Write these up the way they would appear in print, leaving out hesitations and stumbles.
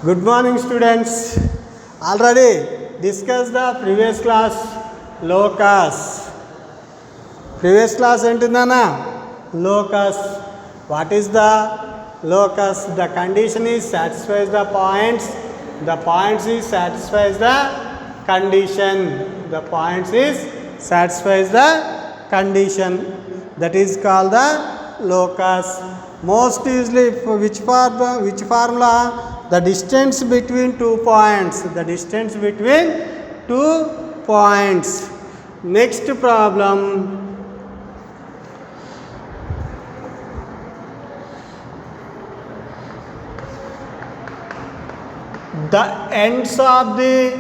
Good morning, students. Already discussed the previous class locus. Previous class entinana locus. What is the locus? The condition is satisfies the points. The points is satisfies the condition. The points is satisfies the condition. That is called the locus. Most usually which formula? The distance between 2 points. The distance between 2 points. Next problem. The ends of the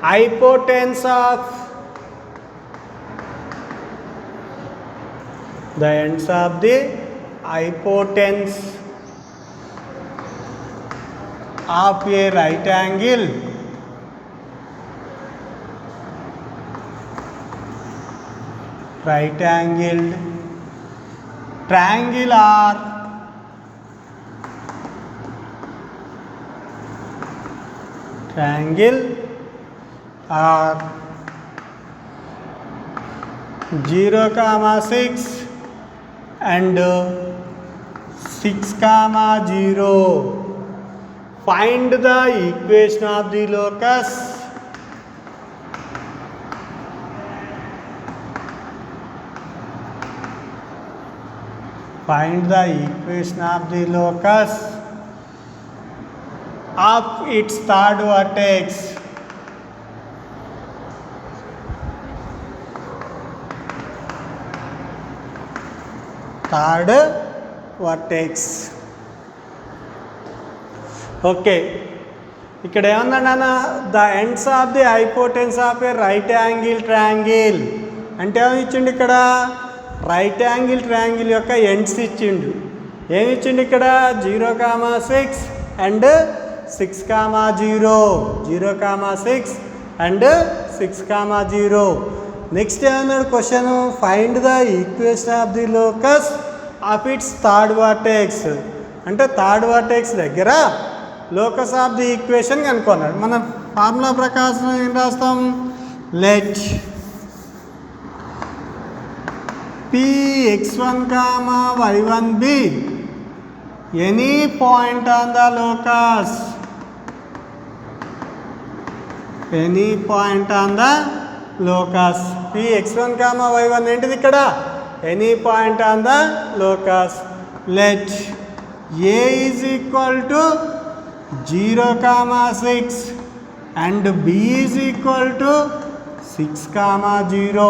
hypotenuse of hypotenuse of a right angle triangle are 0,6 and 6,0. Find the equation of the locus. Find the equation of the locus of its third vertex. Third vertex. Okay, ఇక్కడ ఏమన్నాడన్నా the ends of the hypotenuse of a right angle triangle అంటే ఏమి ఇచ్చిండు ఇక్కడ? Right angle triangle యొక్క ends ఇచ్చిండు. ఏమి ఇచ్చిండు ఇక్కడ? 0,6 అండ్ 6,0. 0,6 అండ్ 6,0. నెక్స్ట్ ఏమన్నాడు question? Find the equation of the locus of its third vertex. అంటే థర్డ్ వర్టెక్స్ దగ్గర లోకస్ ఆఫ్ ది ఈక్వేషన్ కనుక్కున్నాడు. మన ఫార్ములా ప్రకారం ఏం రాస్తాం? Let Px1, y1 be any point on the locus. Any point on the locus. Px1, y1 ఏంటిది ఇక్కడ? Any point on the locus. Let A is equal to 0,6 and B is equal to 6,0.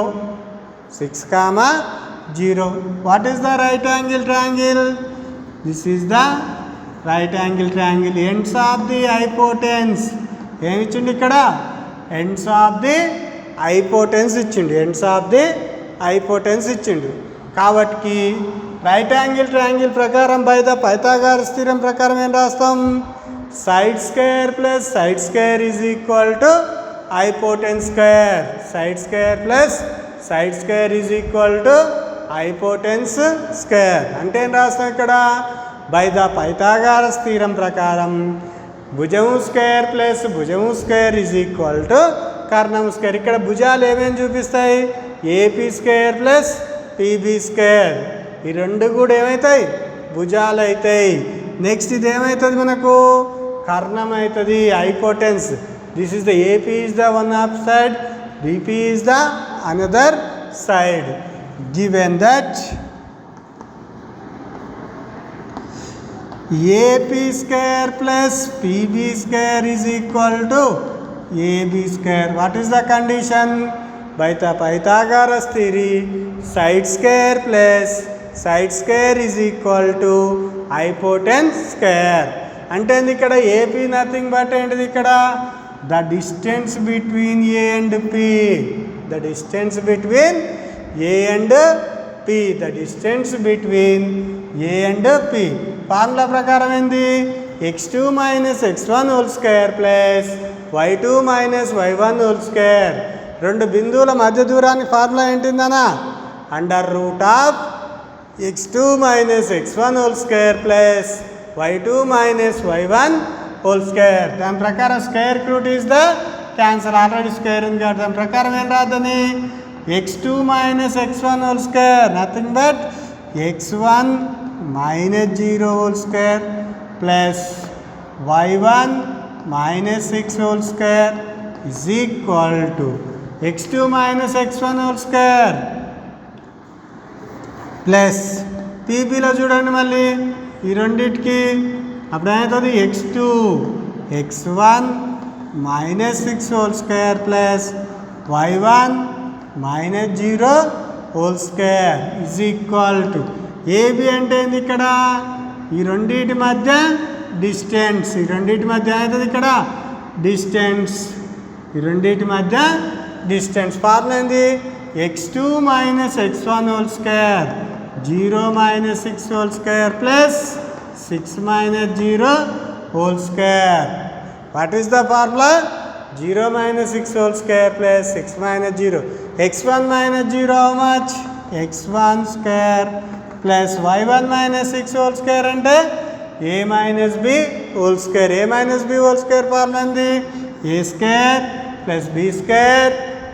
6,0. What is the right angle triangle? This is the right angle triangle. Ends of the hypotenuse. ఏమి ఇచ్చిండు ఇక్కడ? Ends of the hypotenuse ఇచ్చిండు. Ends of the hypotenuse ఇచ్చిండు. కాబట్టి right angle triangle ప్రకారం by the Pythagoras theorem ప్రకారం ఏం రాస్తాం? Side square plus side square is equal to hypotenuse square. Side square plus side square is equal to hypotenuse square. అంటే ఏం రాస్తాం ఇక్కడ? బై ద పైథాగరస్ థీరం ప్రకారం భుజము స్క్వేర్ ప్లస్ భుజము స్క్వేర్ ఈజ్ ఈక్వల్ టు కర్ణం స్క్వేర్. ఇక్కడ భుజాలు ఏమేమి చూపిస్తాయి? AP square plus PB square. ఈ రెండు కూడా ఏమవుతాయి? భుజాలు అవుతాయి. నెక్స్ట్ ఇది ఏమవుతుంది మనకు? కర్ణం అవుతుంది, hypotenuse. This is the AP is the one of side, BP is the another side. Given that AP square plus PB square is equal to AB square. What is the condition? By the Pythagoras theory side square plus side square is equal to hypotenuse square. అంటే ఇక్కడ AP nothing but ఏంటిది ఇక్కడ? The distance between A and P. The distance between A and P. The distance between A and P. Formula ప్రకారం ఏంది? x2 minus x1 whole square plus y2 minus y1 whole square. రెండు బిందువుల మధ్య దూరానికి formula ఏంటిందనా? Under root of x2 minus x1 whole square plus y2 minus y1 whole square. దాని ప్రకారం square root is the cancel. Already square ఉంది కాబట్టి దాని ప్రకారం ఏం రాదని x2 minus x1 whole square nothing but x1 minus 0 whole square plus y1 minus 6 whole square is equal to x2 minus x1 whole square plus పీబీలో చూడండి మళ్ళీ ఈ రెండింటికి అప్పుడు ఏమవుతుంది x2 x1 minus 6 whole square plus y1 minus 0 whole square is equal to AB అంటే ఏంది ఇక్కడ ఈ రెండింటి మధ్య డిస్టెన్స్. ఈ రెండింటి మధ్య అవుతుంది ఇక్కడ డిస్టెన్స్. ఈ రెండింటి మధ్య డిస్టెన్స్. ఫార్ములా ఏంది x2 minus x1 whole square 0 minus 6 whole square plus 6 minus 0 whole square. What is the formula? 0 minus 6 whole square plus 6 minus 0. x1 minus 0 how much? x1 square plus y1 minus 6 whole square అంటే a minus b whole square. a minus b whole square formula ఏంది a square plus b square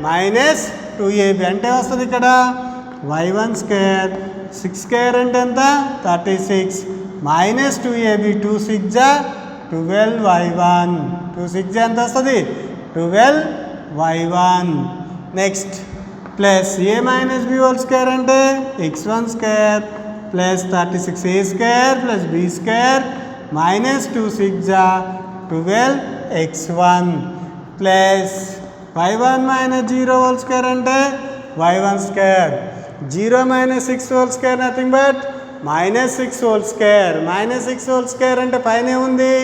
minus 2ab అంటే వస్తుంది ఇక్కడ y1 square 6 square అంటే ఎంత 36 minus 2ab 2 6 జా 12y1 2 6 ఎంత వస్తుంది 12y1. Next plus a minus b whole square అంటే x1 square plus 36 a square plus b square minus 2 6 జా 12x1 plus y1 minus 0 whole square అంటే y1 square 0 minus 6 whole square nothing but minus 6 whole square. Minus 6 whole square అంటే పైన ఉంది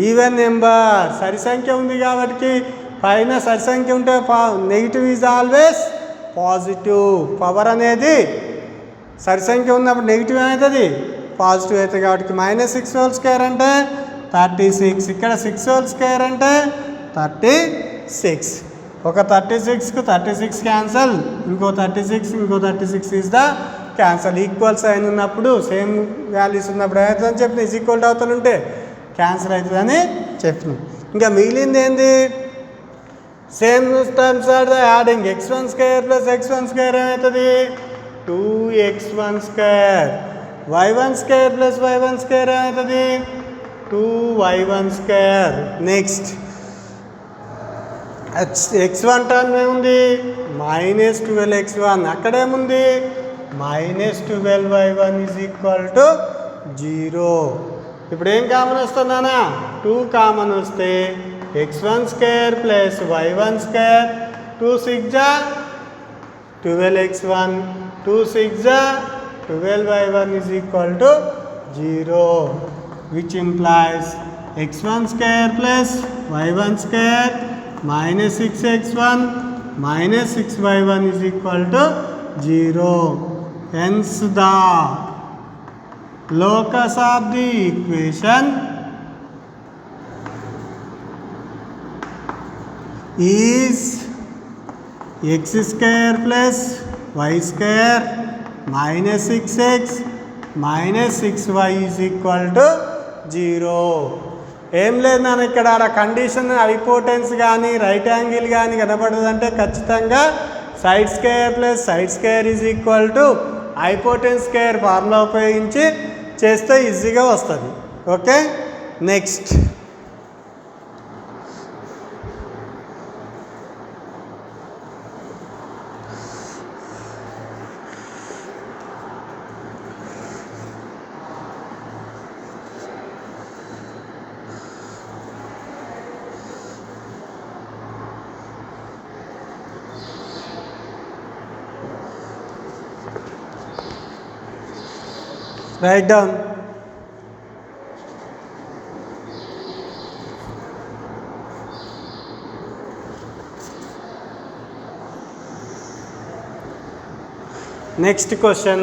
even number సరి సంఖ్య ఉంది కాబట్టి పైన సరి సంఖ్య ఉంటే negative is always positive. Power అనేది సరి సంఖ్య ఉన్నప్పుడు నెగిటివ్ అవుతుంది పాజిటివ్ అవుతుంది కాబట్టి మైనస్ 6 హోల్ స్క్వేర్ అంటే 36. ఇక్కడ 6 హోల్ స్క్వేర్ అంటే 36. ఒక 36కు 36 క్యాన్సల్ ఇంకో 36 is the cancel. Equal sign ఉన్నప్పుడు సేమ్ వాల్యూస్ ఉన్నప్పుడు ఏమవుతుందని చెప్పిన ఈజ్ ఈక్వల్ టు అవతలు ఉంటే క్యాన్సల్ అవుతుందని చెప్పినాం. ఇంకా మిగిలింది ఏంది same terms are the adding x1 square plus x1 square ఏమవుతుంది 2x1 square y1 square plus y1 square ఏమవుతుంది 2y1 square. Next x1 term ఏముంది మైనస్ 12x1 అక్కడేముంది minus 12y1 is equal to 0. ఇప్పుడు ఏం కామన్ వస్తుందానా 2 కామన్ వస్తే x1 square plus y1 square 2 6 జా 12x1 2 6 జా 12y1 is equal to 0 which implies x1 square plus y1 square minus 6x1 minus 6y1 is equal to 0. Hence the locus of the equation is x square plus y square minus 6x minus 6y is equal to 0. ఏం లేదు నాన్న ఇక్కడ condition hypotenuse కానీ right angle కానీ కనపడదంటే ఖచ్చితంగా side square plus side square is equal to hypotenuse square formula ఉపయోగించి చేస్తే ఈజీగా వస్తుంది. Okay next write down next question.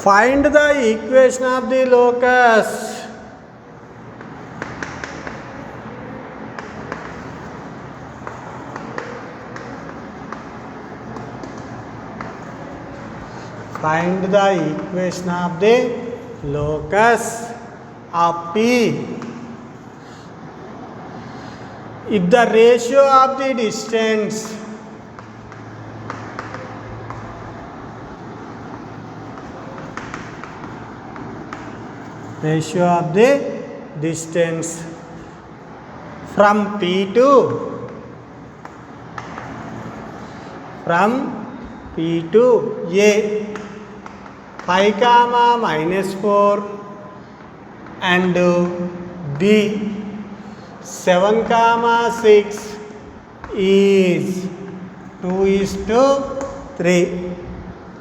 Find the equation of the locus. Find the equation of the locus of P. If the ratio of the distance from P to A 5, -4 and B 7, 6 is 2:3.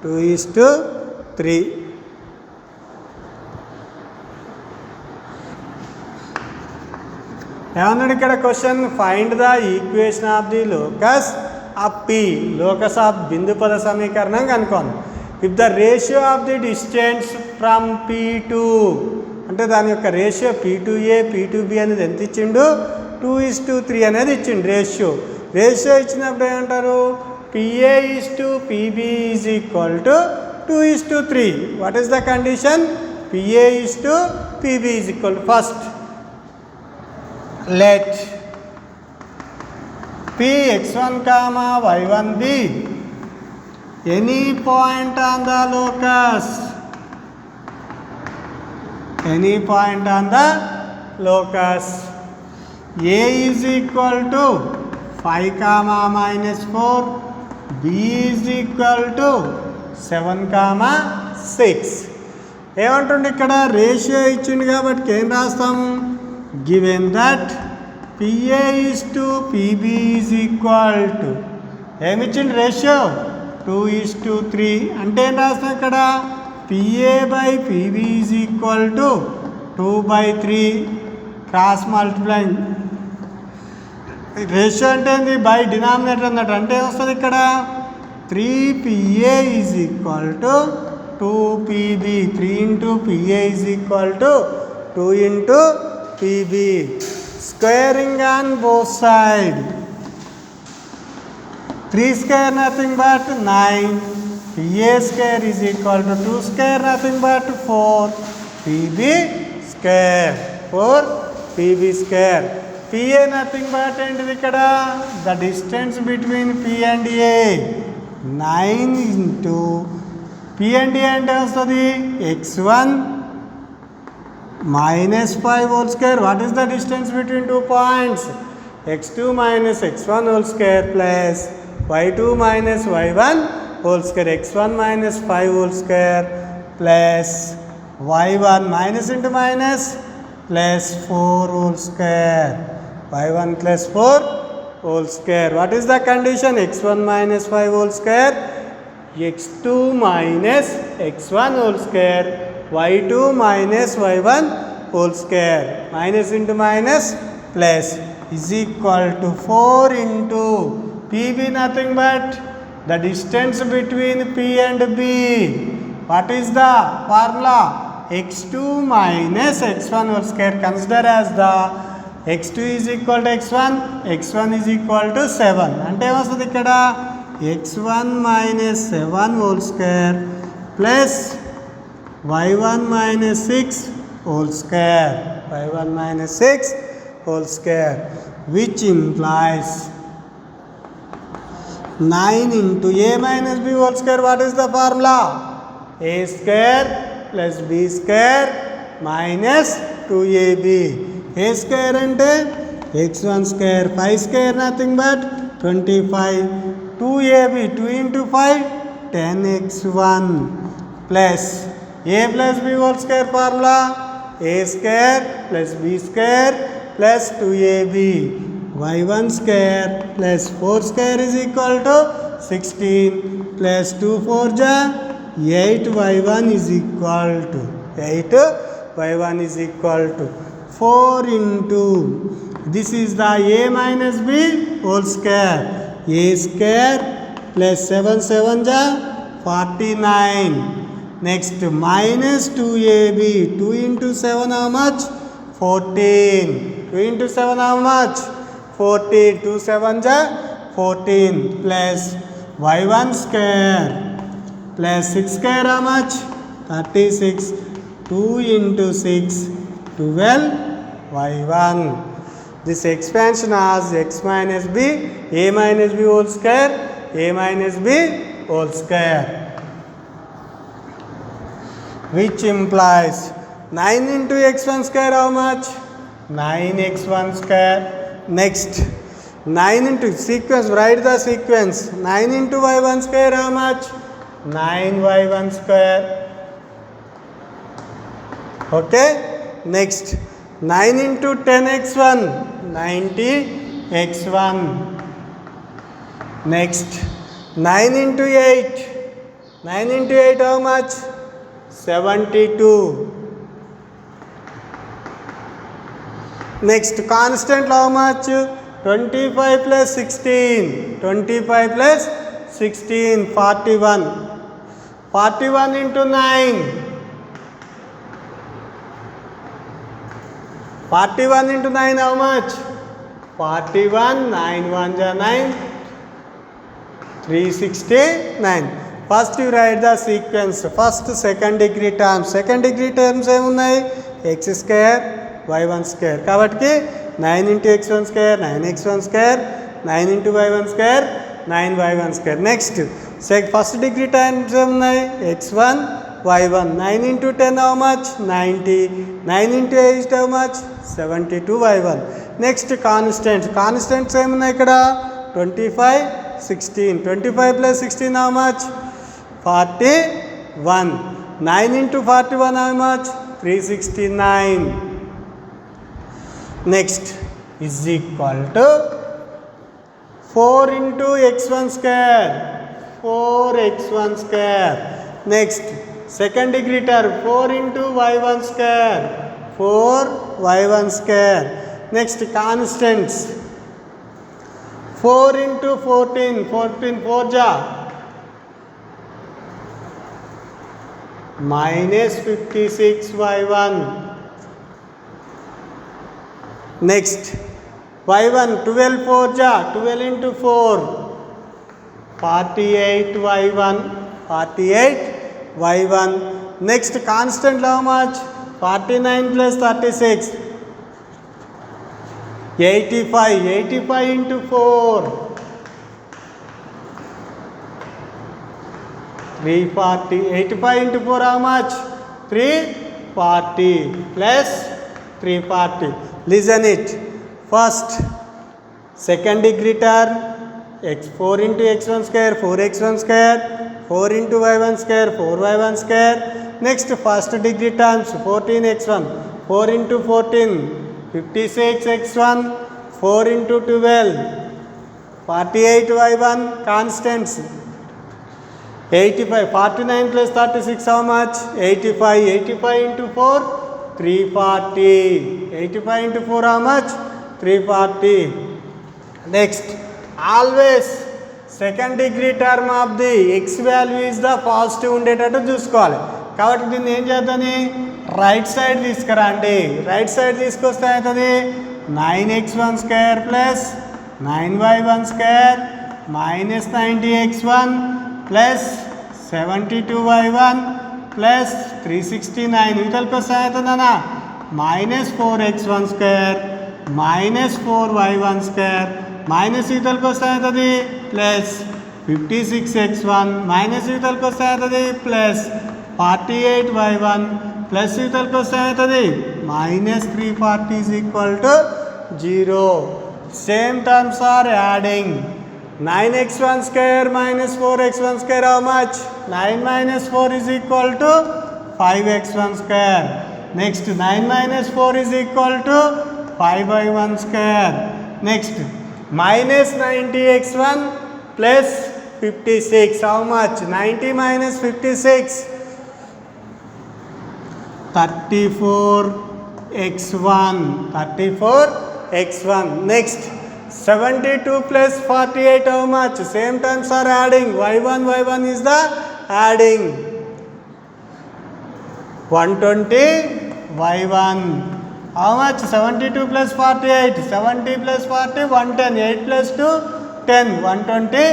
2:3. ఏమన్నాడు ఇక్కడ question? Find the equation of the locus of P. Locus of బిందు పద సమీకరణం కనుక్కోండి. If the ratio of the distance from P2 అంటే దాని యొక్క ratio P2A P2B అనేది ఎంత ఇచ్చిండు? 2:3 అనేది ఇచ్చిండు రేషియో ఇచ్చినప్పుడు ఏమంటారు? PA:PB is equal to 2:3. What is the condition? PA:PB is equal to, first let P x1, y1 be any point on the locus. Any point on the locus. A is equal to 5, -4. B is equal to 7, 6. ఏమంటుండే ఇక్కడ? Ratio ఇచ్చింది కాబట్టి ఏం రాస్తాము? Given that PA:PB is equal to ఏమిచ్చింది ratio? 2:3. అంటే ఏం రాస్తాం ఇక్కడ? PA/PB is equal to 2/3. Cross multiplying. Ratio అంటే ఏంది? బై డినామినేటర్ అన్నట్టు. అంటే ఏమొస్తుంది ఇక్కడ? 3PA is equal to 2PB. 3 into PA is equal to 2 into PB. Squaring on both sides. 3 square nothing but 9. PA square is equal to 2 square nothing but 4. PB square. 4 PB square. PA nothing but ఏంటిది ఇక్కడ? The distance between P and A. 9 into P and A అంటే వస్తుంది x1 -5 whole square. What is the distance between 2 points? x2 - x1 whole square plus y2 - y1 whole square. x1 - 5 whole square plus y1 minus into minus plus 4 whole square. y1 plus 4 whole square. What is the condition? x1 - 5 whole square, x2 - x1 whole square, y2 - y1 whole square. Minus into minus plus is equal to 4 into PB nothing but the distance between P and B. What is the formula? x2 - x1 whole square. Consider as the x2 is equal to x1, x1 is equal to 7. అంటే ఏమొస్తుంది ఇక్కడ? x1 - 7 whole square plus y1 - 6 whole square. y1 - 6 whole square, which implies 9 into A minus B whole square. What is the formula? A square plus B square minus 2AB. A square అంటే x1 square, 5 square nothing but 25. 2AB, 2 into 5 10x1 plus A plus B whole square formula. A square plus B square plus 2AB. y1 square plus 4 square is equal to 16 plus 2 4 ja 8 y1 is equal to 8 y1 is equal to 4 into this is the A minus B whole square. A square plus 7 7 ja 49 Next minus 2ab. 2 into 7 how much? 14. 2 into 7 how much? 14. 2 7 ja 14 plus y1 square plus 6 square how much? 36. 2 into 6 12 y1. This expansion has x minus b, a minus b whole square, a minus b whole square, which implies 9 into x1 square how much? 9x1 square. Next 9 into sequence, write the sequence. 9 into y1 square how much? 9y1 square. Okay. Next 9 into 10x1, 90x1. Next 9 into 8. 9 into 8 how much? 72. Next constant how much? 25 plus 16. 25 plus 16, 41. 41 into 9. 41 into 9 how much? 41. 9 1 ja 9. 369. First you write the sequence. First second degree terms. Second degree terms ఏమున్నాయి? x square y1 square. కాబట్టి 9 into x1 square 9x1 square, 9 into y1 square 9y1 square. Next first degree terms ఏమున్నాయి? x1 y1. 9 into 10 how much? 90. 9 into 8 how much? 72 y1. Next constants. Constants ఏమున్నాయి ఇక్కడ? 25 16. 25 plus 16 how much? 41. 9 into 41 how much? 369. Next is equal to 4 into x1 square. 4x1 square. Next second degree term 4 into y1 square. 4y1 square. Next constants 4 into 14. 14 4 ja minus 56 y1. Next y1 12 4 ja 12 into 4 48 y1. 48 y1. Next constant how much? 49 plus 36 85. 85 into 4 340. 85 into 4 how much? 340 plus 340. Listen it. First second degree term x4 into x1 square 4x1 square, 4 into y1 square 4y1 square. Next first degree terms 14x1 4 into 14 56x1, 4 into 12 48 y1. Constants 85. 49 plus 36 how much? 85. 85 into 4 340. 85 into 4 how much? 340. Next always second degree term of the x value is the positive ఉండేటట్టు చూసుకోవాలి. కాబట్టి దీన్ని ఏం చేద్దాని right side తీసుకురండి. Right side తీసుకొస్తే అవుతుంది 9x1 square plus 9y1 square minus 90x1 plus 72y1 plus 369. ఇవతలకి వస్తే అవుతుందన్నా minus 4x1 square minus 4y1 square minus ఇవతలకి వస్తే అవుతుంది ప్లస్ 56x1 మైనస్ ఇవతలకి వస్తే అవుతుంది ప్లస్ 48y1 ప్లస్ ఇవతలకి వస్తే అవుతుంది minus 340 is equal to 0. Same terms are adding. 9x1 square minus 4x1 square how much? 9 minus 4 is equal to 5x1 square. Next 9 minus 4 is equal to 5y1 square. Next minus 90x1 plus 56 how much? 90 minus 56 34x1. 34x1. Next 72 plus 48 how much? Same terms are adding. y1 is the adding. 120 y1. How much? 72 plus 48. 70 plus 40, 110. 8 plus 2, 10. 120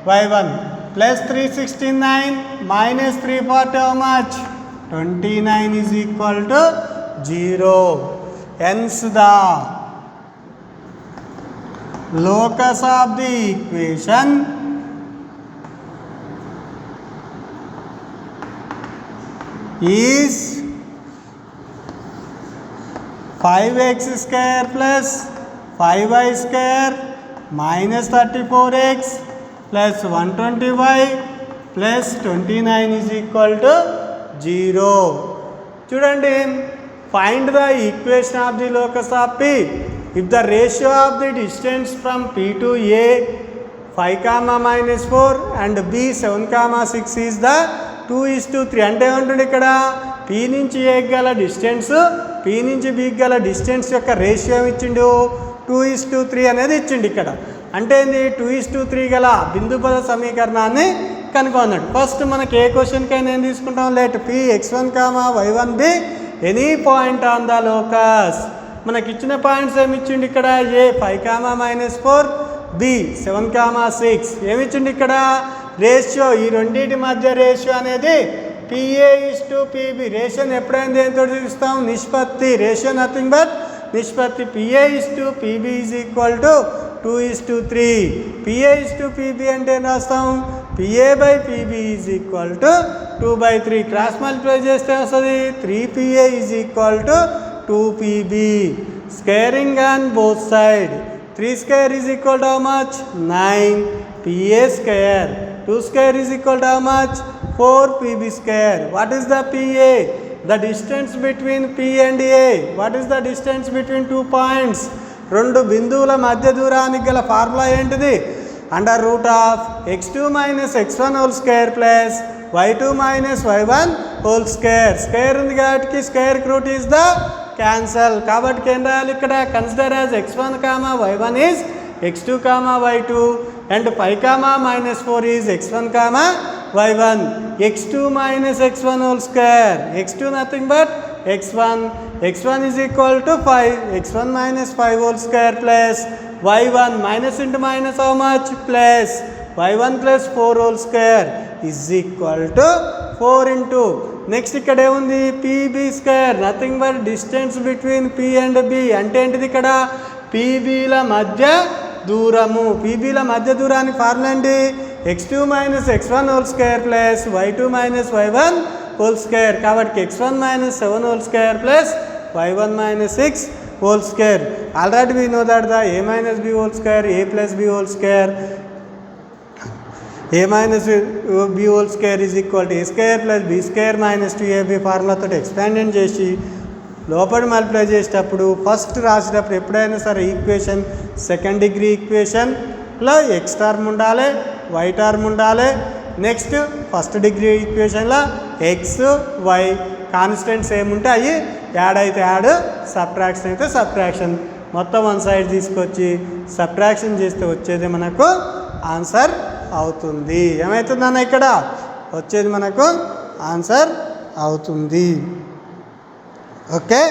y1 plus 369 minus 340. How much? 29 is equal to 0. Hence the locus of the equation is 5x square plus 5y square minus 34x plus 120y plus 29 is equal to 0. చూడండి, find the equation of the locus of P. If the ratio of the distance from P to A 5, minus 4 and B 7, 6 is the 2:3. అంటే ఏమంటుంది ఇక్కడ? P నుంచి A గల distance, P నుంచి B గల distance యొక్క ratio ఇచ్చిండు 2:3 అనేది ఇచ్చిండు ఇక్కడ. అంటే ఏంది? 2:3 గల బిందు పద సమీకరణాన్ని కనుగొన్నాడు. ఫస్ట్ మనకి ఏ క్వశ్చన్కైనా ఏం తీసుకుంటాం? Let P x1, y1 be any point on the locus. మనకి ఇచ్చిన పాయింట్స్ ఏమి ఇచ్చిండు ఇక్కడ? A 5, minus 4, B 7, 6. ఏమి ఇచ్చిండు ఇక్కడ? రేషియో, ఈ రెండింటి మధ్య రేషియో అనేది PA:PB. రేషియోని ఎప్పుడైనా దేంతో చూస్తాం? నిష్పత్తి. రేషియో నథింగ్ బట్ నిష్పత్తి. PA:PB is equal to 2:3. PA:PB అంటే ఏం రాస్తాం? PA/PB is equal to 2/3. Cross multiply చేస్తే వస్తుంది 3PA is equal to 2PB. Squaring on both side. 3 square is equal to how much? 9 PA square. 2 square is equal to how much? 4 PB square. What is the PA? The distance between P and A. What is the distance between 2 points? రెండు బిందువుల మధ్య దూరానికి గల formula ఏంటిది? Under root of x2 minus x1 whole square plus y2 minus y1 whole square. Square ఉంది కాబట్టి square root is the cancel. కాబట్టి ఏం రాయాలి ఇక్కడ? Consider as x1, y1 is x2, y2 and 5, minus 4 is x1, y1. x2 minus x1 whole square. x2 nothing but x1. x1 is equal to 5. x1 minus 5 whole square plus y1 minus into minus how much? Plus y1 plus 4 whole square is equal to 4 into. Next ఇక్కడ ఏముంది? PB square. Nothing but distance between P and B. అంటే ఏంటిది ఇక్కడ? PBల మధ్య దూరము. PBల మధ్య దూరానికి formula ఏంటి? x2 minus x1 whole square plus y2 minus y1 whole square. కాబట్టి x1 minus 7 whole square plus y1 minus 6 whole square. Already we know that the a minus b whole square, a plus b whole square, a minus b whole square is equal to a square plus b square minus 2ab formula తోటి ఎక్స్పాండెంట్ చేసి లోపల multiply చేసేటప్పుడు first రాసేటప్పుడు ఎప్పుడైనా సరే equation second degree ఈక్వేషన్లో X term ఉండాలి, Y term ఉండాలి. నెక్స్ట్ ఫస్ట్ డిగ్రీ ఈక్వేషన్లో ఎక్స్ వై కాన్స్టెంట్స్ ఏముంటే అవి యాడ్ అయితే యాడ్, సబ్ట్రాక్షన్ అయితే సబ్ట్రాక్షన్. మొత్తం వన్ సైడ్ తీసుకొచ్చి సబ్ట్రాక్షన్ చేస్తే వచ్చేది మనకు ఆన్సర్ అవుతుంది. ఏమవుతుందన్న ఇక్కడ వచ్చేది మనకు ఆన్సర్ అవుతుంది. ఓకే.